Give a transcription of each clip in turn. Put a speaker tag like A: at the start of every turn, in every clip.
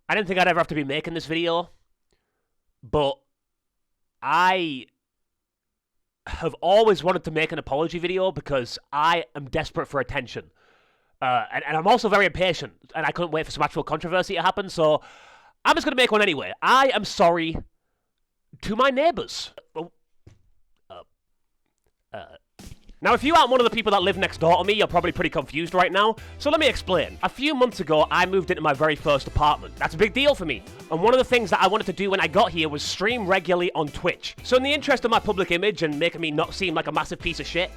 A: I didn't think I'd ever have to be making this video, but I have always wanted to make an apology video because I am desperate for attention. And I'm also very impatient, and I couldn't wait for some actual controversy to happen, so I'm just going to make one anyway. I am sorry to my neighbours. Now, if you aren't one of the people that live next door to me, you're probably pretty confused right now. So let me explain. A few months ago, I moved into my very first apartment. That's a big deal for me. And one of the things that I wanted to do when I got here was stream regularly on Twitch. So in the interest of my public image and making me not seem like a massive piece of shit,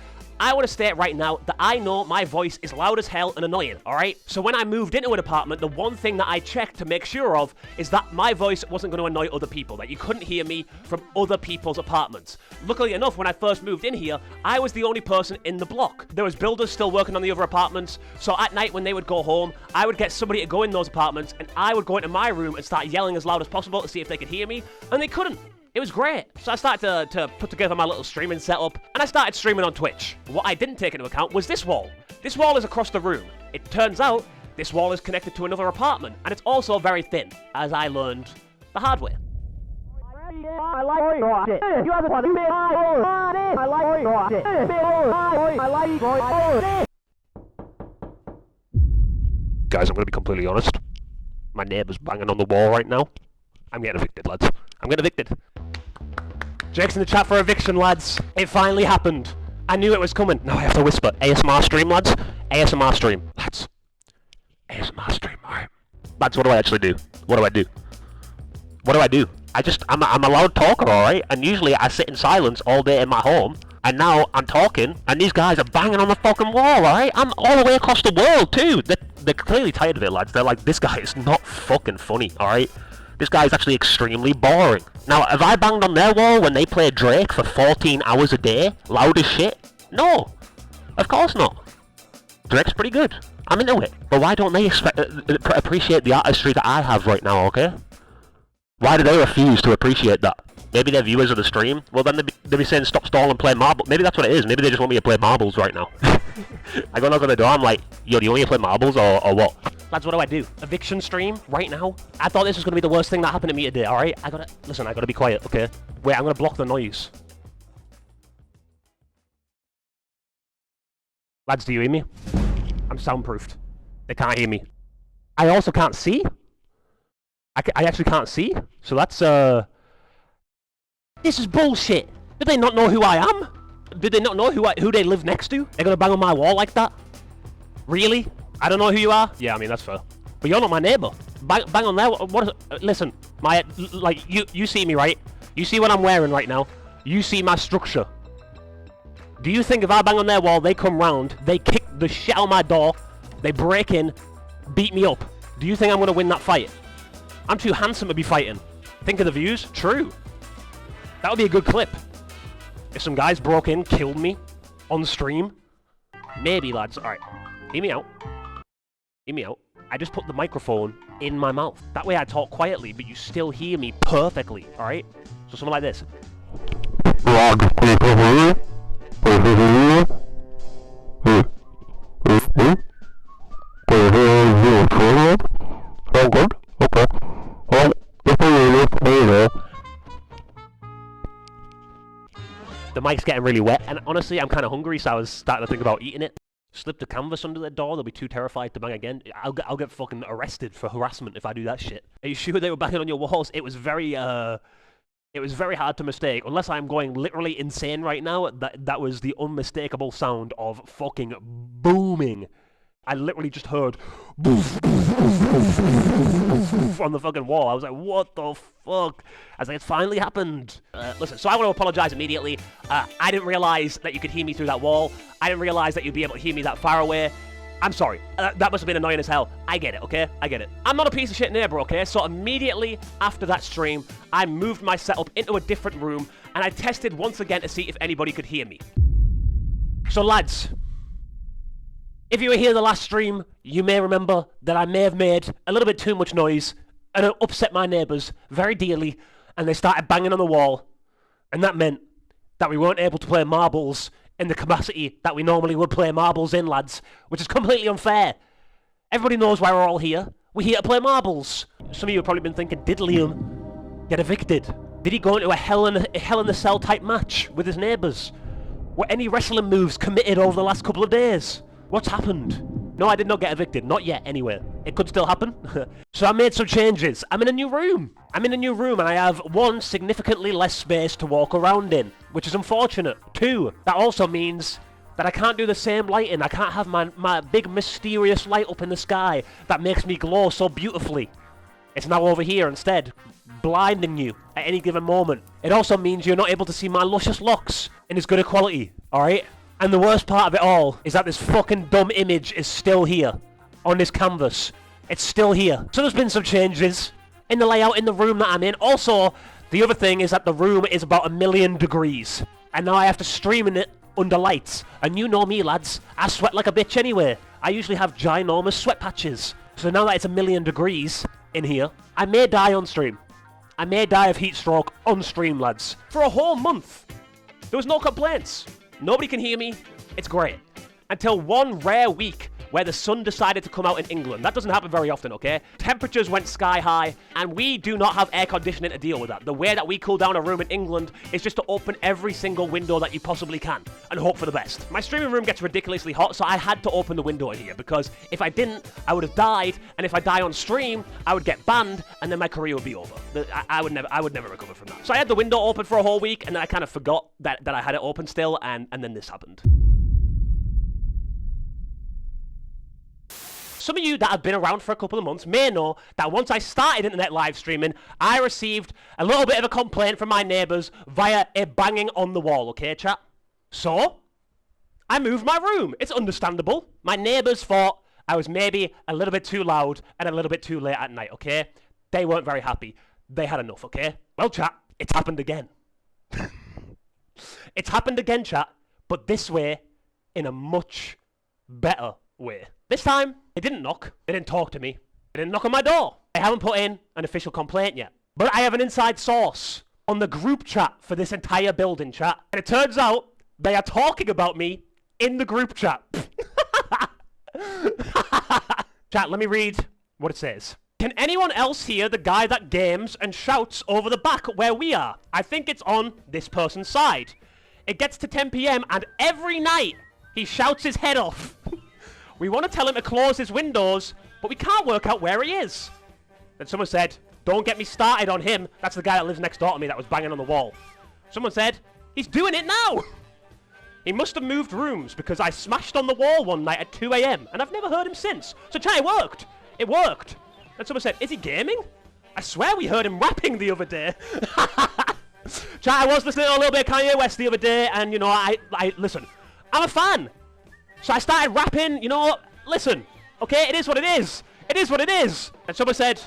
A: I want to state right now that I know my voice is loud as hell and annoying, alright? So when I moved into an apartment, the one thing that I checked to make sure of is that my voice wasn't going to annoy other people, that you couldn't hear me from other people's apartments. Luckily enough, when I first moved in here, I was the only person in the block. There was builders still working on the other apartments, so at night when they would go home, I would get somebody to go in those apartments, and I would go into my room and start yelling as loud as possible to see if they could hear me, and they couldn't. It was great. So I started to put together my little streaming setup, and I started streaming on Twitch. What I didn't take into account was this wall. This wall is across the room. It turns out this wall is connected to another apartment, and it's also very thin, as I learned the hard way. Guys, I'm going to be completely honest. My neighbour's banging on the wall right now. I'm getting evicted, lads. I'm getting evicted. Jake's in the chat for eviction, lads. It finally happened. I knew it was coming. Now I have to whisper. ASMR stream, lads. ASMR stream. Lads. ASMR stream, alright. Lads, what do I actually do? What do I do? What do I do? I'm a loud talker, alright? And usually I sit in silence all day in my home. And now I'm talking, and these guys are banging on the fucking wall, alright? I'm all the way across the world, too. They're clearly tired of it, lads. They're like, this guy is not fucking funny, alright? This guy's actually extremely boring. Now, have I banged on their wall when they play Drake for 14 hours a day? Loud as shit? No. Of course not. Drake's pretty good. I'm into it. But why don't they appreciate the artistry that I have right now, okay? Why do they refuse to appreciate that? Maybe they're viewers of the stream? Well, then they'd be saying stop stalling and play marbles. Maybe that's what it is. Maybe they just want me to play marbles right now. I go knock on the door, I'm like, yo, do you want me to play marbles or what? Lads, what do I do? Eviction stream right now? I thought this was going to be the worst thing that happened to me today, alright? Listen, I gotta be quiet, okay? Wait, I'm gonna block the noise. Lads, do you hear me? I'm soundproofed. They can't hear me. I also can't see. I actually can't see. So that's, This is bullshit. Did they not know who I am? Did they not know who they live next to? They're gonna bang on my wall like that? Really? I don't know who you are? Yeah, I mean, that's fair. But you're not my neighbor. Bang on there. What is it? Listen, you see me, right? You see what I'm wearing right now? You see my structure. Do you think if I bang on their wall, they come round, they kick the shit out of my door, they break in, beat me up? Do you think I'm gonna win that fight? I'm too handsome to be fighting. Think of the views? True. That would be a good clip. If some guys broke in, killed me on stream. Maybe, lads. Alright. Hear me out. Hear me out. I just put the microphone in my mouth. That way I talk quietly, but you still hear me perfectly. Alright? So something like this. The mic's getting really wet, and honestly, I'm kind of hungry, so I was starting to think about eating it. Slip the canvas under the door, they'll be too terrified to bang again. I'll get fucking arrested for harassment if I do that shit. Are you sure they were banging on your walls? It was very hard to mistake. Unless I'm going literally insane right now, that was the unmistakable sound of fucking booming. I literally just heard boof, boof, boof, boof, boof, boof, on the fucking wall. I was like, what the fuck? I was like, it's finally happened. Listen, so I want to apologize immediately. I didn't realize that you could hear me through that wall. I didn't realize that you'd be able to hear me that far away. I'm sorry. That must have been annoying as hell. I get it, okay? I get it. I'm not a piece of shit neighbor, okay? So immediately after that stream, I moved my setup into a different room, and I tested once again to see if anybody could hear me. So lads, if you were here the last stream, you may remember that I may have made a little bit too much noise and it upset my neighbours very dearly, and they started banging on the wall, and that meant that we weren't able to play marbles in the capacity that we normally would play marbles in, lads, which is completely unfair. Everybody knows why we're all here. We're here to play marbles. Some of you have probably been thinking, did Liam get evicted? Did he go into a Hell in a Cell type match with his neighbours? Were any wrestling moves committed over the last couple of days? What's happened? No, I did not get evicted. Not yet, anyway. It could still happen. So I made some changes. I'm in a new room. And I have 1, significantly less space to walk around in, which is unfortunate. 2, that also means that I can't do the same lighting. I can't have my big mysterious light up in the sky that makes me glow so beautifully. It's now over here instead, blinding you at any given moment. It also means you're not able to see my luscious locks in as good a quality, alright? And the worst part of it all is that this fucking dumb image is still here on this canvas. It's still here. So there's been some changes in the layout in the room that I'm in. Also, the other thing is that the room is about 1,000,000 degrees. And now I have to stream in it under lights. And you know me, lads. I sweat like a bitch anyway. I usually have ginormous sweat patches. So now that it's 1,000,000 degrees in here, I may die on stream. I may die of heat stroke on stream, lads. For a whole month. There was no complaints. Nobody can hear me. It's great. Until one rare week where the sun decided to come out in England. That doesn't happen very often, okay? Temperatures went sky high, and we do not have air conditioning to deal with that. The way that we cool down a room in England is just to open every single window that you possibly can and hope for the best. My streaming room gets ridiculously hot, so I had to open the window in here, because if I didn't, I would have died, and if I die on stream, I would get banned, and then my career would be over. I would never recover from that. So I had the window open for a whole week, and then I kind of forgot that I had it open still, and then this happened. Some of you that have been around for a couple of months may know that once I started internet live streaming, I received a little bit of a complaint from my neighbours via a banging on the wall, okay, chat? So, I moved my room. It's understandable. My neighbours thought I was maybe a little bit too loud and a little bit too late at night, okay? They weren't very happy. They had enough, okay? Well, chat, it's happened again. It's happened again, chat, but this way, in a much better way. This time, they didn't knock. They didn't talk to me. They didn't knock on my door. They haven't put in an official complaint yet. But I have an inside source on the group chat for this entire building, chat. And it turns out they are talking about me in the group chat. Chat, let me read what it says. Can anyone else hear the guy that games and shouts over the back where we are? I think it's on this person's side. It gets to 10 PM and every night he shouts his head off. We want to tell him to close his windows, but we can't work out where he is. Then someone said, don't get me started on him. That's the guy that lives next door to me that was banging on the wall. Someone said, he's doing it now. He must have moved rooms because I smashed on the wall one night at 2 AM and I've never heard him since. So chat, it worked. It worked. And someone said, is he gaming? I swear we heard him rapping the other day. Chat, I was listening to a little bit of Kanye West the other day, and you know, I listen, I'm a fan. So I started rapping, you know, listen, okay, it is what it is. It is what it is. And someone said,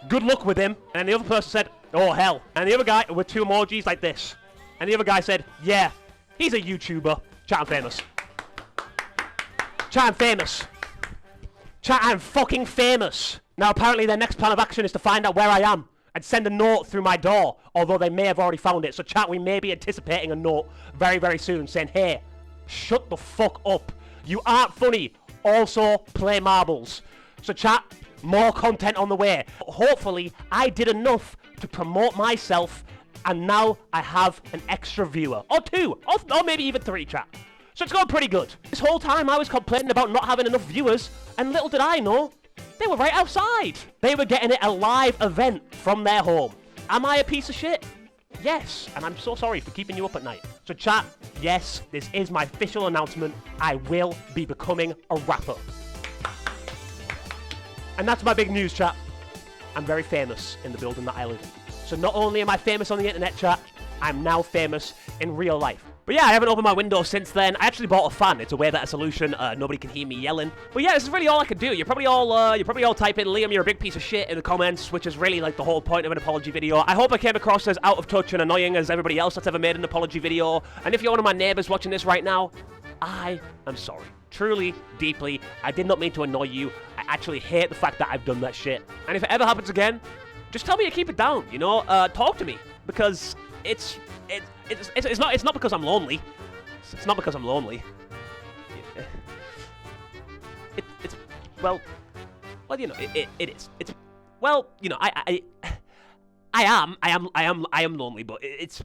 A: good luck with him. And the other person said, oh, hell. And the other guy with 2 emojis like this. And the other guy said, yeah, he's a YouTuber. Chat, I'm famous. Chat, I'm famous. Chat, I'm fucking famous. Now, apparently their next plan of action is to find out where I am and send a note through my door, although they may have already found it. So chat, we may be anticipating a note very, very soon saying, hey, shut the fuck up. You aren't funny. Also, play marbles. So chat, more content on the way. Hopefully, I did enough to promote myself, and now I have an extra viewer. Or 2, or maybe even 3, chat. So it's going pretty good. This whole time I was complaining about not having enough viewers, and little did I know, they were right outside. They were getting it a live event from their home. Am I a piece of shit? Yes, and I'm so sorry for keeping you up at night. So chat, yes, this is my official announcement. I will be becoming a rapper. And that's my big news, chat. I'm very famous in the building that I live in. So not only am I famous on the internet, chat, I'm now famous in real life. But yeah, I haven't opened my window since then. I actually bought a fan. It's a way better solution. Nobody can hear me yelling. But yeah, this is really all I can do. You're probably all typing, Liam, you're a big piece of shit in the comments, which is really like the whole point of an apology video. I hope I came across as out of touch and annoying as everybody else that's ever made an apology video. And if you're one of my neighbors watching this right now, I am sorry. Truly, deeply, I did not mean to annoy you. I actually hate the fact that I've done that shit. And if it ever happens again, just tell me to keep it down, you know? Talk to me. Because it's not because I'm lonely. It's not because I'm lonely. Well, Well, you know, it is. It's, well, you know, I am lonely, but it's